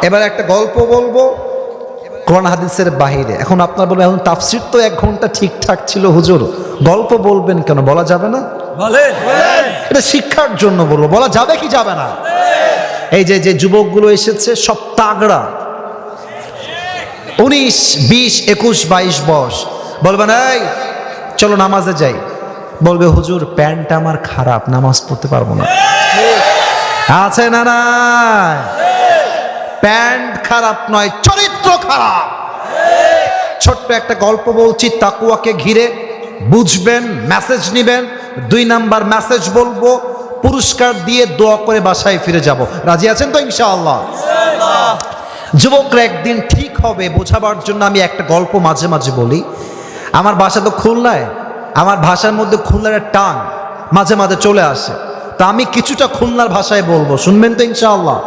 এবার একটা গল্প বলবো কোরআন হাদিসের বাহিরে। এখন আপনার বলবেন এখন তাফসীর তো 1 ঘন্টা ঠিকঠাক ছিল হুজুর, গল্প বলবেন কেন? বলা যাবে না? বলেন। এটা শিক্ষার জন্য বলবো, বলা যাবে কি যাবে না? এই যে যে যুবকগুলো এসেছে সব তাগড়া, 19, 20, 21, 22 বয়স। বলবেন এই চলো নামাজে যাই, বলবে হুজুর প্যান্টটা আমার খারাপ, নামাজ পড়তে পারবো না। আছে না না? প্যান্ট খারাপ নয়, চরিত্র খারাপ। ছোট্ট একটা গল্প বলছি তাকওয়াকে ঘিরে, বুঝবেন, মেসেজ নিবেন। 2 নাম্বার মেসেজ বলবো, পুরস্কার দিয়ে দোয়া করে বাসায় ফিরে যাব। রাজি আছেন তো ইনশাআল্লাহ? যুবকরা একদিন ঠিক হবে বোঝাবার জন্য আমি একটা গল্প মাঝে মাঝে বলি। আমার বাসা তো খুলনায়, আমার ভাষার মধ্যে খুলনার টান মাঝে মাঝে চলে আসে, তা আমি কিছুটা খুলনার ভাষায় বলবো, শুনবেন তো ইনশাআল্লাহ?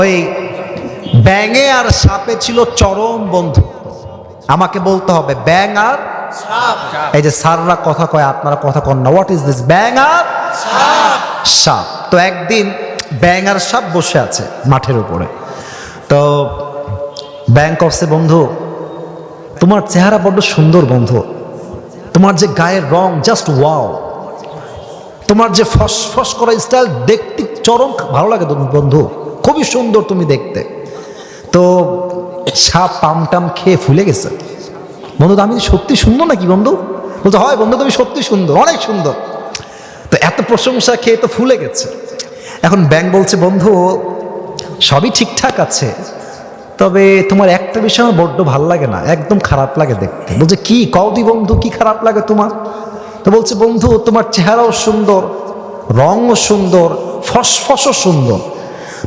ওই ব্যাঙে আর সাপে ছিল চরম বন্ধু। আমাকে বলতে হবে ব্যাঙ আর এই যে স্যাররা কথা কয় আপনারা কথা কন না, হোয়াট ইজ দিস? ব্যাঙ আর সাপ। তো একদিন ব্যাঙ আর সাপ বসে আছে মাঠের উপরে। তো ব্যাঙ কচ্ছে বন্ধু তোমার চেহারা বড্ড সুন্দর বন্ধু, তোমার যে গায়ের রং জাস্ট ওয়াও, তোমার যে ফসফস করা স্টাইল দেখতে চরম ভালো লাগে বন্ধু, খুবই সুন্দর তুমি দেখতে। তো সাপ পামটাম খেয়ে ফুলে গেছে। বন্ধু আমি সত্যি সুন্দর নাকি বন্ধু? বলতো হয় বন্ধু তুমি সত্যি সুন্দর, অনেক সুন্দর। তো এত প্রশংসা খেয়ে তো ফুলে গেছে। এখন ব্যাঙ বলছে বন্ধু সবই ঠিকঠাক আছে, তবে তোমার একটা বিষয় আমার বড্ড ভাল লাগে না, একদম খারাপ লাগে দেখতে। বলছে কি কওদি বন্ধু, কি খারাপ লাগে তোমার? তো বলছে বন্ধু তোমার চেহারাও সুন্দর, রঙও সুন্দর, ফসফসও সুন্দর,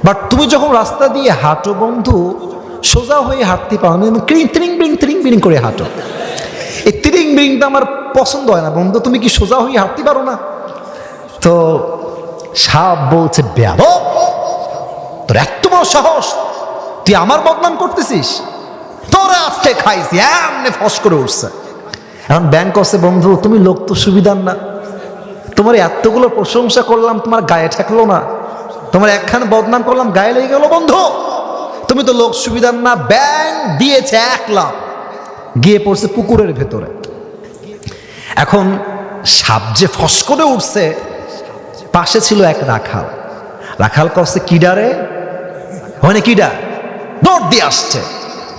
বাট তুমি যখন রাস্তা দিয়ে হাঁটো বন্ধু সোজা হয়ে হাঁটতে পারো না, ত্রিং বিরিং করে হাঁটো। এই ত্রিং বিরিংটা আমার পছন্দ হয় না বন্ধু, তুমি কি সোজা হয়ে হাঁটতে পারো না? তো সাপ বলছে বেয়াদব, তোর এত বড় সাহস, তুই আমার বদনাম করতেছিস? তোরে আজকে খাইছি, এমনি ফস করে উঠছে। এখন ব্যাঙ করছে বন্ধু তুমি লোক তো সুবিধার না, তোমার এতগুলো প্রশংসা করলাম তোমার গায়ে ঠেকলো না, তোমার একখান বদনাম করলাম গায়ে লেগে গেল বন্ধু, তুমি তো লোক সুবিধার না। ব্যাঙ দিয়েছে 1 লাফ, গিয়ে পড়ছে পুকুরের ভেতরে। এখন সাপ যে ফস করে উঠছে, পাশে ছিল এক রাখাল। রাখাল করছে কিডারে, হয় কিডা, দৌড় দিয়ে আসছে,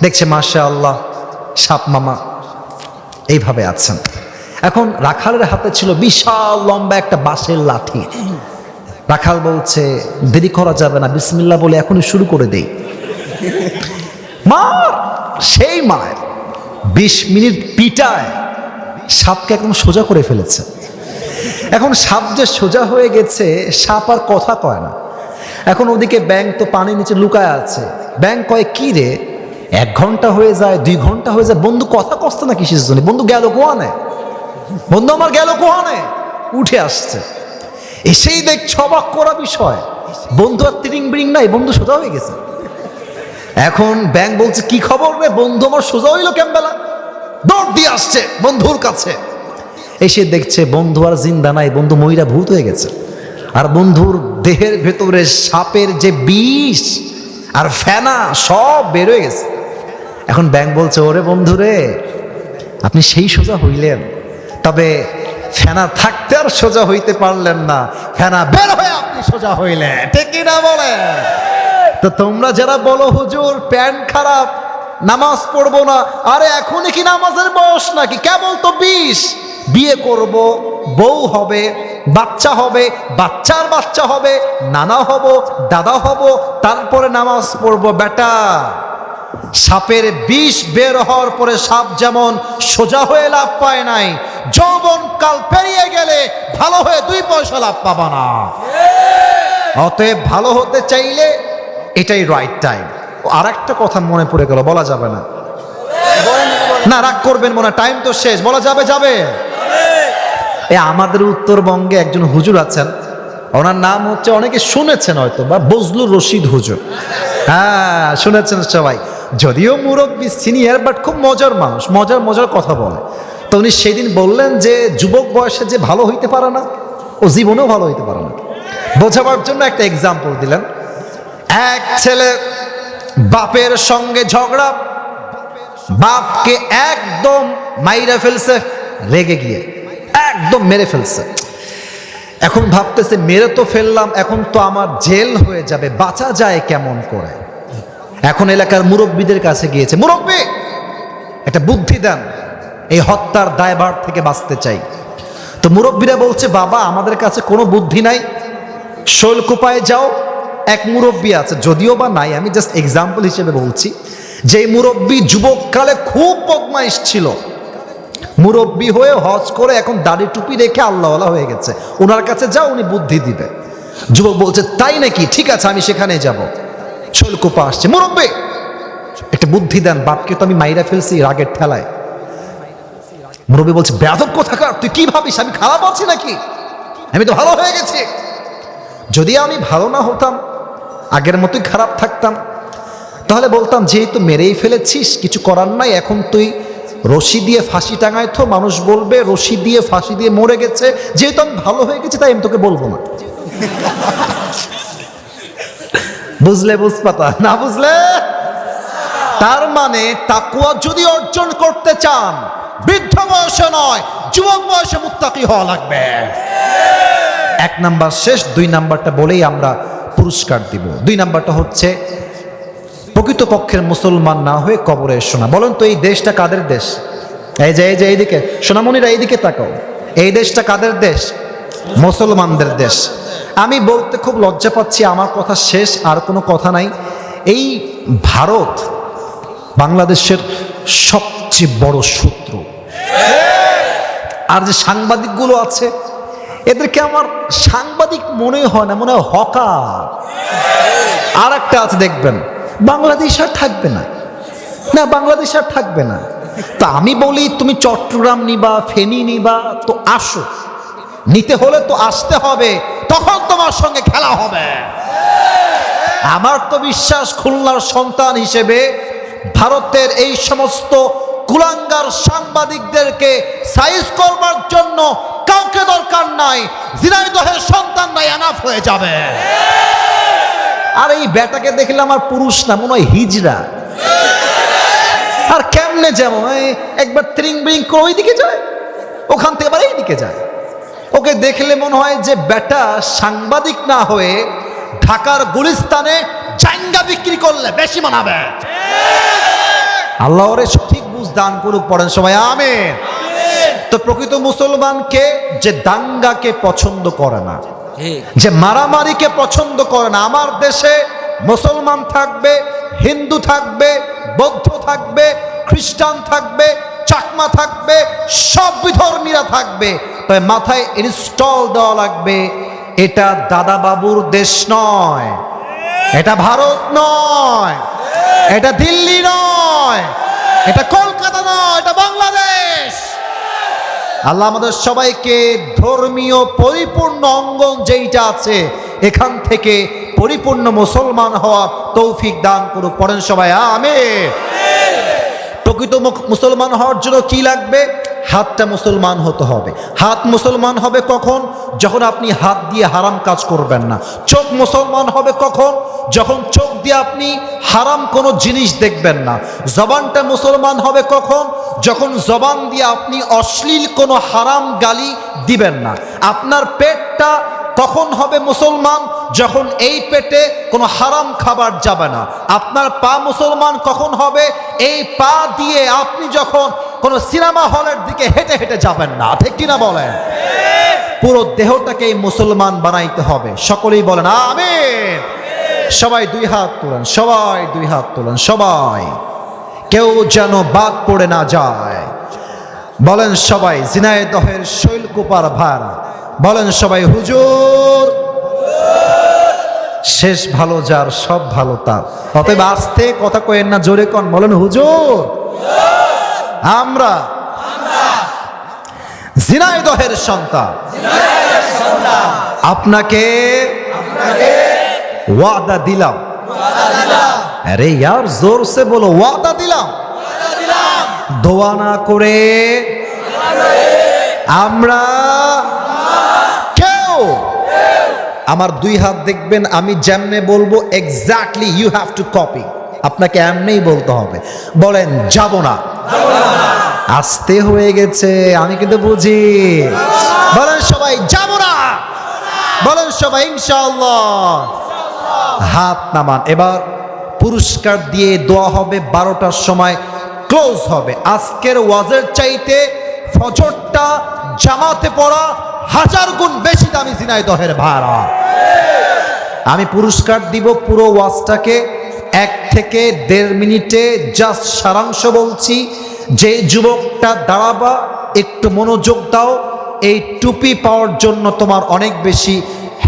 দেখছে মাশাআল্লাহ সাপ মামা এইভাবে আছেন। এখন রাখালের হাতে ছিল বিশাল লম্বা একটা বাঁশের লাঠি। রাখাল বলছে দেরি করা যাবে না, বিসমিল্লাহ বলে এখনই শুরু করে দেই। মার, সেই মায়ের 20 মিনিট পিটায় সাপকে একদম সোজা করে ফেলেছে। এখন সাপ যে সোজা হয়ে গেছে, সাপ আর কথা কয় না। এখন ওদিকে ব্যাঙ তো পানির নিচে লুকায় আছে। ব্যাঙ কয় কি রে, 1 ঘন্টা হয়ে যায়, 2 ঘন্টা হয়ে যায়, বন্ধু কথা কষ্ট না কিসের জন্য? বন্ধু গেল কোয়ানে, বন্ধু আমার গেল কোয়ানে? উঠে আসছে, এসেই দেখ অবাক করা বিষয়, বন্ধু আর ত্রিং বিরিং নাই, বন্ধু সোজা হয়ে গেছে। এখন ব্যাঙ বলছে কি খবর রে, বন্ধু আমার সোজা হইলো কেমবেলা? দৌড় দিয়ে আসছে বন্ধুর কাছে, এসে দেখছে বন্ধু আর জিন্দা নাই, বন্ধু ময়রা ভূত হয়ে গেছে। আর বন্ধুর দেহের ভেতরে সাপের যে বিষ আর ফেনা সব বের হয়ে গেছে। এখন ব্যাঙ বলছে ওরে বন্ধু রে, আপনি সেই সোজা হইলেন, তবে ফেনা থাকতে আর সোজা হইতে পারলেন না, ফেনা বের হয়ে আপনি সোজা হইলেন, ঠিক কিনা বলে? তো তোমরা যারা বলো হুজুর প্যান্ট খারাপ, নামাজ পড়বো না, আরে এখনই কি নামাজের বয়স নাকি? কেবল তো 20, বিয়ে করব, বউ হবে, বাচ্চা হবে, বাচ্চার বাচ্চা হবে, নানা হব, দাদা হব, তারপরে নামাজ পড়বো। বেটা সাপের বিষ বের হওয়ার পরে সাপ যেমন সোজা হয়ে লাভ পায় নাই, যৌবন কাল পেরিয়ে গেলে ভালো হয়ে 2 পয়সা লাভ পাবা না। অতএব ভালো হতে চাইলে এটাই রাইট টাইম। আর একটা কথা মনে পড়ে গেল, বলা যাবে না? না রাগ করবেন মনে, টাইম তো শেষ, বলা যাবে? যাবে। আমাদের উত্তরবঙ্গে একজন হুজুর আছেন, ওনার নাম হচ্ছে, অনেকে শুনেছেন হয়তো বা, বজলুর রশিদ হুজুর। হ্যাঁ শুনেছেন সবাই, যদিও মুরব্বী সিনিয়র, বাট খুব মজার মানুষ, মজার কথা বলে। তো উনি সেদিন বললেন যে যুবক বয়সে যে ভালো হইতে পারে না, ও জীবনেও ভালো হইতে পারে না। বোঝাবার জন্য একটা এক্সাম্পল দিলেন। এক ছেলে বাপের সঙ্গে ঝগড়া, বাপকে একদম মাইরা ফেলছে, রেগে গিয়ে একদম মেরে ফেলছে। এখন ভাবতেছে মেরে তো ফেললাম, এখন তো আমার জেল হয়ে যাবে, বাঁচা যায় কেমন করে। এখন এলাকার মুরব্বীদের কাছে গিয়েছে, মুরব্বী একটা বুদ্ধি দেন, এই হত্যার দায়ভার থেকে বাঁচতে চাই। তো মুরব্বীরা বলছে, বাবা আমাদের কাছে কোনো বুদ্ধি নাই, শৈলকুপায় যাও, এক মুরব্বী আছে, যদিও বা নাই, আমি জাস্ট এক্সাম্পল হিসেবে বলছি, যে মুরব্বী যুবককালে খুব বদমাইশ ছিল, মুরব্বী হয়ে হজ করে এখন দাড়ি টুপি রেখে আল্লাহওয়ালা হয়ে গেছে, ওনার কাছে যাও, উনি বুদ্ধি দিবে। যুবক বলছে, তাই নাকি, ঠিক আছে আমি সেখানে যাব। শৈলকুপা আসছে, মুরব্বী একটা বুদ্ধি দেন, বাপকে তো আমি মাইরা ফেলছি রাগের ঠেলায়। মুরব্বী বলছে, বেয়াদব কোথাকার, তুই কি ভাবিস আমি খারাপ আছি নাকি, আমি তো ভালো হয়ে গেছি। যদি আমি ভালো না হতাম, আগের মতোই খারাপ থাকতাম, তাহলে বলতাম যেহেতু মেরেই ফেলেছিস কিছু করার নাই, এখন তুই রশি দিয়ে ফাঁসি টাঙায়, তো মানুষ বলবে রশি দিয়ে ফাঁসি দিয়ে মরে গেছে, যেহেতু আমি ভালো হয়ে গেছি তাই আমি তোকে বলবো না। বুঝলে বুঝপাতা, না বুঝলে? তার মানে তাকওয়া যদি অর্জন করতে চান, বৃদ্ধ বয়সে নয়, যুবক বয়সে মুত্তাকি হওয়া লাগবে। এক নাম্বার শেষ, দুই নাম্বারটা বলেই আমরা পুরস্কার দিব। দুই নাম্বারটা হচ্ছে প্রকৃতপক্ষের মুসলমান না হয়ে কবরে এসো না। বলেন তো এই দেশটা কাদের দেশ? এই যে এইদিকে সোনামণিরা এইদিকে তাকাও, এই দেশটা কাদের দেশ? মুসলমানদের দেশ। আমি বলতে খুব লজ্জা পাচ্ছি, আমার কথা শেষ, আর কোনো কথা নাই। এই ভারত বাংলাদেশের সবচেয়ে বড় শত্রু। আর যে সাংবাদিকগুলো আছে, এদেরকে আমার সাংবাদিক মনে হয় না, মনে হয় হকার। আর একটা আছে দেখবেন, বাংলাদেশ আর থাকবে না, না বাংলাদেশ আর থাকবে না। তা আমি বলি তুমি চট্টগ্রাম নিবা, ফেনী নিবা, তো আসো, নিতে হলে তো আসতে হবে, তখন তোমার সঙ্গে খেলা হবে। আমার তো বিশ্বাস খুলনার সন্তান হিসেবে ভারতের এই সমস্ত কুলাঙ্গার সাংবাদিকদেরকে সাইজ করবার জন্য কাউকে দরকার নাই, ঝিনাইদহের সন্তান নাই, এনাফ হয়ে যাবে। আর এই বেটাকে দেখলে আমার পুরুষ না, মনে হয় হিজড়া। আর কেমনে যেমন একবার ত্রিং বিং করে ওইদিকে যায়, ওখান থেকে আবার এইদিকে যায়। ওকে দেখলে মনে হয় যে বেটা সাংবাদিক না হয়ে ঢাকার গুলিস্তানে জাঙ্গা বিক্রি করলে বেশি মানাবে। আল্লাহ ওরে সঠিক বুঝ দান করুক, পড়েন সবাই আমিন। তো প্রকৃত মুসলমানকে যে দাঙ্গাকে পছন্দ করে না, যে মারামারিকে পছন্দ করে না। আমার দেশে মুসলমান থাকবে, হিন্দু থাকবে, বৌদ্ধ থাকবে, খ্রিস্টান থাকবে, চাকমা থাকবে, সব বিধর্মীরা থাকবে, তবে মাথায় ইনস্টল দেওয়া লাগবে, এটা দাদা বাবুর দেশ নয়, এটা ভারত নয়, এটা দিল্লি নয়, এটা কলকাতা নয়, এটা বাংলাদেশ। আল্লাহ আমাদের সবাইকে ধর্মীয় পরিপূর্ণ অঙ্গন যেইটা আছে এখান থেকে পরিপূর্ণ মুসলমান হওয়ার তৌফিক দান করুক, পড়েন সবাই আমিন। প্রকৃত মুসলমান হওয়ার জন্য কি লাগবে? হাতটা মুসলমান হতে হবে। হাত মুসলমান হবে কখন? যখন আপনি হাত দিয়ে হারাম কাজ করবেন না। চোখ মুসলমান হবে কখন? যখন চোখ দিয়ে আপনি হারাম কোনো জিনিস দেখবেন না। জবানটা মুসলমান হবে কখন? যখন জবান দিয়ে আপনি অশ্লীল কোনো হারাম গালি দিবেন না। আপনার পেটটা কখন হবে মুসলমান? যখন এই পেটে কোনো হারাম খাবার যাবে না। আপনার পা মুসলমান কখন হবে? এই পা দিয়ে আপনি যখন কোনো সিনেমা হলের দিকে হেঁটে হেঁটে যাবেন না, ঠিক কিনা বলেন? পুরো দেহটাকে মুসলমান বানাইতে হবে। সকলেই বলেন আমিন। সবাই দুই হাত তোলেন, সবাই দুই হাত তোলেন, সবাই, কেউ যেন বাদ পড়ে না যায়। বলেন সবাই ঝিনাইদহের শৈলকুপার ভাড়া, বলেন সবাই হুজুর। শেষ ভালো যার সব ভালো তার। অতএব আস্তে কথা কয়েন না, জোরে কন, বলেন হুজুর। আমরা ঝিনাইদহের সন্তান, আপনাকে ওয়াদা দিলাম। আরে यार जोर से बोलो, ওয়াদা দিলাম। দোয়া না করে আমরা কেউ, আমার দুই হাত দেখবেন, আমি যেমনে বলবো exactly you have to copy. আপনাকে এমনিই বলতে হবে, বলেন যাব না। আস্তে হয়ে গেছে, আমি কিন্তু বুঝি। বলেন সবাই যাব না, বলেন সবাই ইনশাআল্লাহ। হাত নামান। এবার পুরস্কার দিয়ে দোয়া হবে, 12টার সময় ক্লোজ হবে। আজকের ওয়াজের চাইতে ফজরটা জামাতে পড়া 1000 গুণ বেশি দামি ঝিনাইদহের ভাড়া। আমি পুরস্কার দিব পুরো ওয়াজটাকে 1 থেকে 1.5 মিনিটে। জাস্ট সারাংশ বলছি, যে যুবকটা দাঁড়াবা একটু মনোযোগ দাও, এই টুপি পাওয়ার জন্য তোমার অনেক বেশি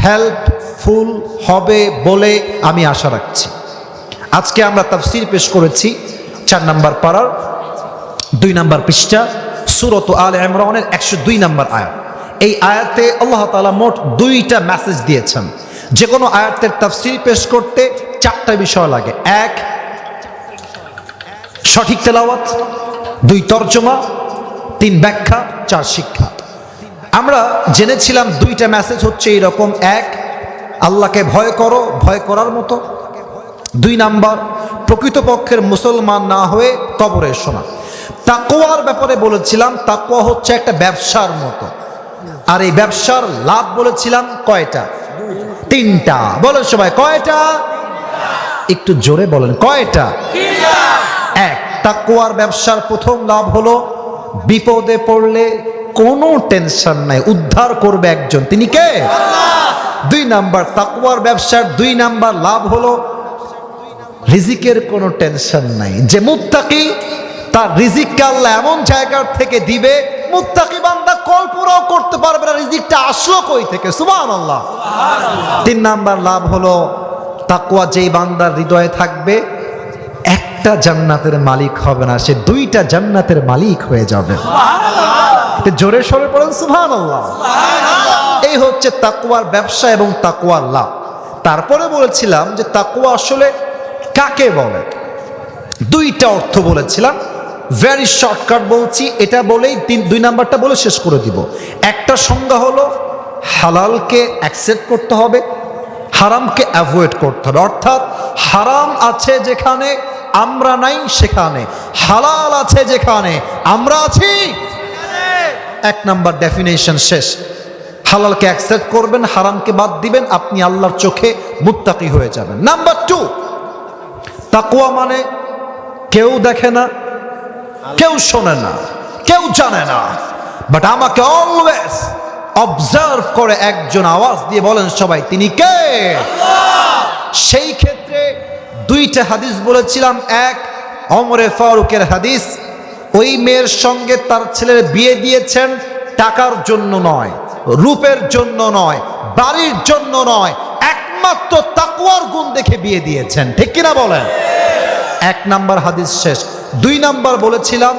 হেল্পফুল হবে বলে আমি আশা রাখছি। আজকে আমরা তাফসীর পেশ করেছি 4 নম্বর পারার 2 নম্বর পৃষ্ঠা, সূরাত আলে ইমরানের 102 নম্বর আয়াত। এই আয়াতে আল্লাহ তাআলা মোট 2টা মেসেজ দিয়েছেন। যে কোনো আয়াতের তাফসীর পেশ করতে 4টা বিষয় লাগে: 1 সঠিক তেলাওয়াত, 2 তরজমা, 3 ব্যাখ্যা, 4 শিক্ষা। আমরা জেনেছিলাম 2টা মেসেজ হচ্ছে এরকম: 1 আল্লাহকে ভয় করো, ভয় করার মতো; 2 নাম্বার প্রকৃতপক্ষের মুসলমান না হয়ে কবরে এসো না। তাকওয়ার ব্যাপারে বলেছিলাম, তাকওয়া হচ্ছে একটা ব্যবসার মতো, আর এই ব্যবসার লাভ বলেছিলাম কয়টা? 3টা। বলেন সবাই কয়টা? একটু জোরে বলেন কয়টা? 1 তাকওয়ার ব্যবসার প্রথম লাভ হলো বিপদে পড়লে কোনো টেনশন নাই, উদ্ধার করবে একজন, তিনি কে? আল্লাহ। 2 নাম্বার তাকওয়ার ব্যবসার 2 নাম্বার লাভ হলো রিজিকের কোনো টেনশন নাই। যে মুত্তাকি তার রিজিককে আল্লাহ এমন জায়গার থেকে দিবে, মুত্তাকি বান্দা কল্পনাও করতে পারবে না রিজিকটা আসলো কই থেকে। সুবহানাল্লাহ। 3 নাম্বার লাভ হলো তাকওয়া যেই বান্দার হৃদয়ে থাকবে, একটা জান্নাতের মালিক হবে না, সে 2টা জান্নাতের মালিক হয়ে যাবে। জোরে সরে পড়েন সুবহানাল্লাহ। এই হচ্ছে তাকওয়ার ব্যবসা এবং তাকওয়ার লাভ। তারপরে বলেছিলাম যে তাকওয়া আসলে কাকে বলে, 2টা অর্থ বলেছিলাম। ভেরি শর্টকাট বলছি, এটা বলেই 2 নাম্বারটা বলে শেষ করে দিব। একটা সংজ্ঞা হলো হালালকে অ্যাকসেপ্ট করতে হবে, হারামকে অ্যাভয়েড করতে হবে। অর্থাৎ হারাম আছে যেখানে আমরা নাই সেখানে, হালাল আছে যেখানে আমরা আছি। 1 নাম্বার ডেফিনেশন শেষ। হালালকে অ্যাকসেপ্ট করবেন, হারামকে বাদ দিবেন, আপনি আল্লাহর চোখে মুত্তাকি হয়ে যাবেন। নাম্বার 2 তাকওয়া মানে কেউ দেখে না, কেউ শোনে না, কেউ জানে না, বাট আমাকে অলওয়েজ অবজার্ভ করে একজন। আওয়াজ দিয়ে বলেন সবাই, তিনি কে? আল্লাহ। সেই ক্ষেত্রে 2টা হাদিস বলেছিলাম। 1 ওমরে ফারুকের হাদিস, ওই মেয়ের সঙ্গে তার ছেলের বিয়ে দিয়েছেন টাকার জন্য নয়, রূপের জন্য নয়, বাড়ির জন্য নয়, একমাত্র তাকওয়ার গুণ দেখে বিয়ে দিয়েছেন। ঠিক কিনা বলেন? 1 নাম্বার হাদিস শেষ। 2 নাম্বার বলেছিলাম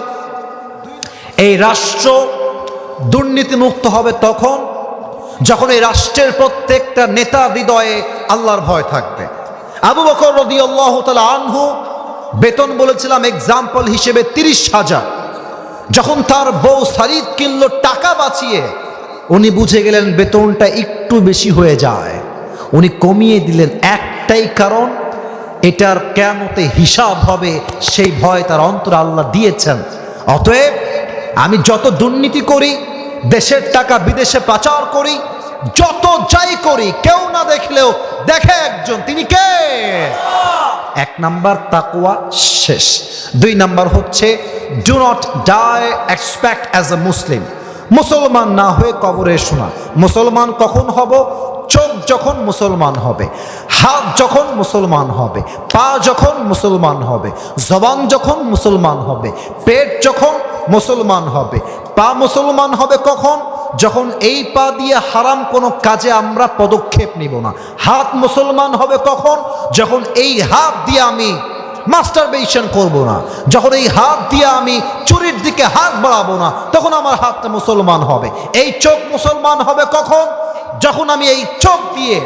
এই রাষ্ট্র দুর্নীতিমুক্ত হবে তখন যখন এই রাষ্ট্রের প্রত্যেকটা নেতা হৃদয়ে আল্লাহর ভয় থাকবে। আবু বকর রাদিয়াল্লাহু তাআলা আনহু বেতন বলেছিলাম এক্সাম্পল হিসেবে 30,000। যখন তার বউ সারিদ কিনলো টাকা বাঁচিয়ে, উনি বুঝে গেলেন বেতনটা একটু বেশি হয়ে যায়, উনি কমিয়ে দিলেন। একটাই কারণ, এটার কিয়ামতে হিসাব হবে, সেই ভয় তার অন্তরে আল্লাহ দিয়েছেন। অতএব আমি যত দুর্নীতি করি, দেশের টাকা বিদেশে পাচার করি, যত যাই করি, কেউ না দেখলেও দেখে একজন, তিনি কে? 1 নাম্বার তাকওয়া শেষ। 2 নাম্বার হচ্ছে do not die expect as a Muslim. মুসলমান না হয়ে কবরে এসো না। মুসলমান কখন হব? চোখ যখন মুসলমান হবে, হাত যখন মুসলমান হবে, পা যখন মুসলমান হবে, জবান যখন মুসলমান হবে, পেট যখন মুসলমান হবে। পা মুসলমান হবে কখন? যখন এই পা দিয়ে হারাম কোনো কাজে আমরা পদক্ষেপ নিব না। হাত মুসলমান হবে কখন? যখন এই হাত দিয়ে আমি মাস্টারবেশন করব না, যখন এই হাত দিয়ে আমি চুরির দিকে হাত বাড়াবো না, তখন আমার হাতটা মুসলমান হবে। এই চোখ মুসলমান হবে কখন? যখন আমি এই চোখ দিয়ে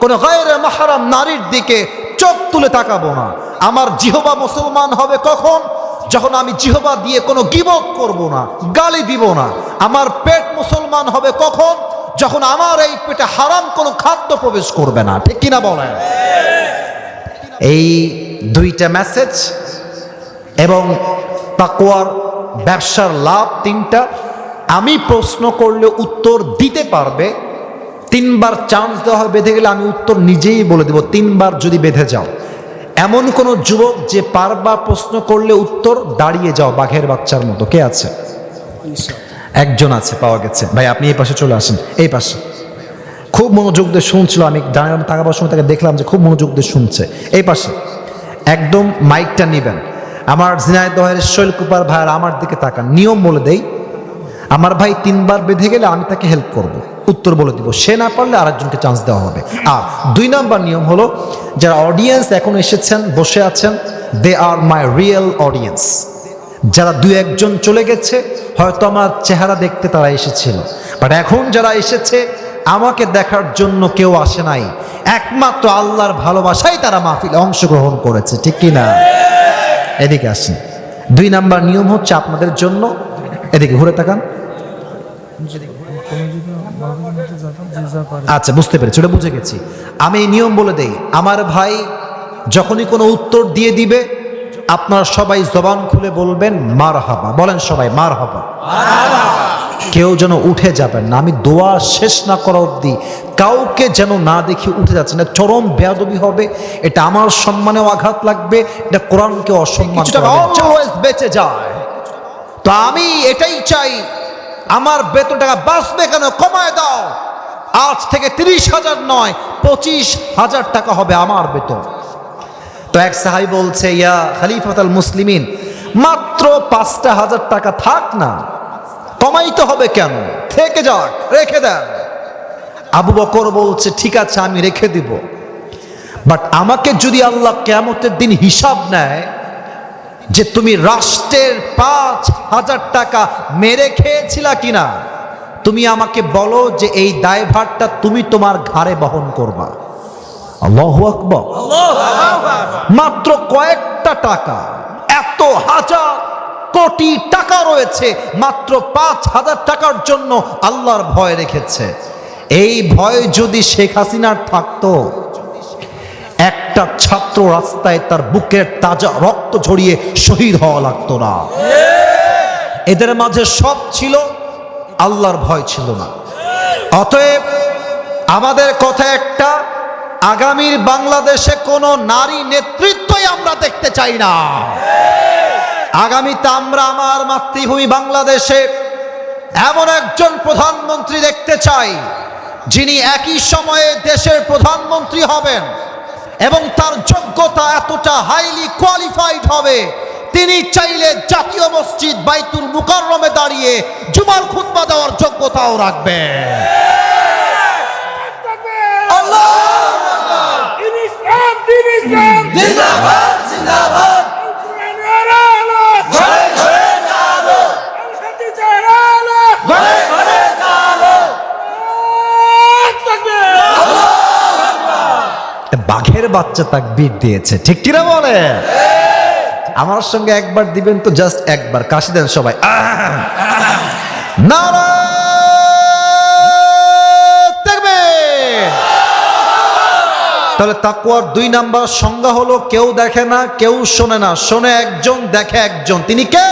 কোনো গায়রে মাহরাম নারীর দিকে চোখ তুলে তাকাবো না। আমার জিহবা মুসলমান হবে কখন? যখন আমি জিহবা দিয়ে কোনো গীবত করব না, গালি দিব না। আমার পেট মুসলমান হবে কখন? যখন আমার এই পেটে হারাম কোনো খাদ্য প্রবেশ করবে না। ঠিক কিনা বলেন? এই 2টা মেসেজ এবং তাকওয়ার ব্যবসার লাভ 3টা। আমি প্রশ্ন করলে উত্তর দিতে পারবে, 3বার চান্স দেওয়া হবে, বেঁধে গেলে আমি উত্তর নিজেই বলে দেব 3বার যদি বেঁধে যাও। এমন কোন যুবক যে পারবা প্রশ্ন করলে উত্তর দাঁড়িয়ে যাও বাঘের বাচ্চার মতো, কে আছে? একজন আছে, পাওয়া গেছে। ভাই আপনি এই পাশে চলে আসেন, এই পাশে। খুব মনোযোগ দিয়ে শুনছিল, আমি ডানে তাকাবার সময় তাকে দেখলাম যে খুব মনোযোগ দিয়ে শুনছে। এই পাশে একদম মাইকটা নিবেন। আমার ঝিনাইদহের শৈল কুপার ভাইয়ের আমার দিকে তাকান। নিয়ম বলে দেই, আমার ভাই 3বার বেঁধে গেলে আমি তাকে হেল্প করব, উত্তর বলে দিব। সে না পারলে আরেকজনকে চান্স দেওয়া হবে। আর 2 নাম্বার নিয়ম হলো, যারা অডিয়েন্স এখন এসেছেন বসে আছেন, দে আর মাই রিয়েল অডিয়েন্স। যারা 2-1 জন চলে গেছে, হয়তো আমার চেহারা দেখতে তারা এসেছিল, বাট এখন যারা এসেছে আমাকে দেখার জন্য কেউ আসে নাই, একমাত্র আল্লাহর ভালোবাসায় তারা মাহফিলে অংশগ্রহণ করেছে, ঠিক কি না? এদিকে আসেন। 2 নাম্বার নিয়ম হচ্ছে আপনাদের জন্য, এদিকে ঘুরে তাকান। আচ্ছা বুঝতে পেরেছি, ওটা বুঝে গেছি। আমি এই নিয়ম বলে দেই, আমার ভাই যখনই কোনো উত্তর দিয়ে দিবে আপনারা সবাই জবান খুলে বলবেন মারহাবা। বলেন সবাই মারহাবা। কেউ যেন উঠে যাবেন না, আমি দোয়া শেষ না করা অবধি কাউকে যেন না দেখি উঠে যাচ্ছে না, চরম বেয়াদবি হবে। এটা আমার সম্মানেও আঘাত লাগবে, এটা কোরআনকে অসম্মান বেঁচে যায়। তো আমি এটাই চাই, আমার বেতন টাকা বাঁচবে কেন, কমায় দাও। আজ থেকে 30,000 নয় 25,000 টাকা হবে আমার বেতন। তো এক সাহাবী বলছে, ইয়া খলিফাতুল মুসলিমিন, মাত্র 5,000 টাকা থাক না, কমাইতে হবে কেন, থেকে যাক, রেখে দেন। আবু বকর বলছে, ঠিক আছে আমি রেখে দিব, বাট আমাকে যদি আল্লাহ কিয়ামতের দিন হিসাব নেয় যে তুমি রাষ্ট্রের 5,000 টাকা মেরে খেয়েছিলা কিনা, তুমি আমাকে বলো যে এই দায়ভারটা তুমি তোমার ঘাড়ে বহন করবা। আল্লাহু আকবার। মাত্র কয়েকটা টাকা, এত হাজার কোটি টাকা রয়েছে, মাত্র 5,000 টাকার জন্য আল্লাহর ভয় রেখেছে। এই ভয় যদি শেখ হাসিনার থাকতো, একটা ছাত্র রাস্তায় তার বুকের তাজা রক্ত ঝরিয়ে শহীদ হওয়া লাগতো না। এদের মাঝে সব ছিল, আল্লাহর ভয় ছিল না। অতএব আমাদের কথা একটা, আগামীর বাংলাদেশে কোনো নারী নেতৃত্বই আমরা দেখতে চাই না। আগামীতে আমরা আমার মাতৃভূমি বাংলাদেশে এমন একজন প্রধানমন্ত্রী দেখতে চাই, যিনি একই সময়ে দেশের প্রধানমন্ত্রী হবেন এবং তার যোগ্যতা এতটা হাইলি কোয়ালিফাইড হবে, তিনি চাইলে জাতীয় মসজিদ বাইতুল মুকাররমে দাঁড়িয়ে জুমার খুতবা দেওয়ার যোগ্যতাও রাখবেন। বাঘের বাচ্চা তাকবীর দিয়েছে, ঠিক কিনা বলে? আমার সঙ্গে একবার দিবেন তো, জাস্ট একবার কাশি দেন সবাই। তাহলে তাকওয়ার 2 নাম্বার সংজ্ঞা হলো, কেউ দেখে না, কেউ শোনে না, শোনে একজন, দেখে একজন, তিনি কে?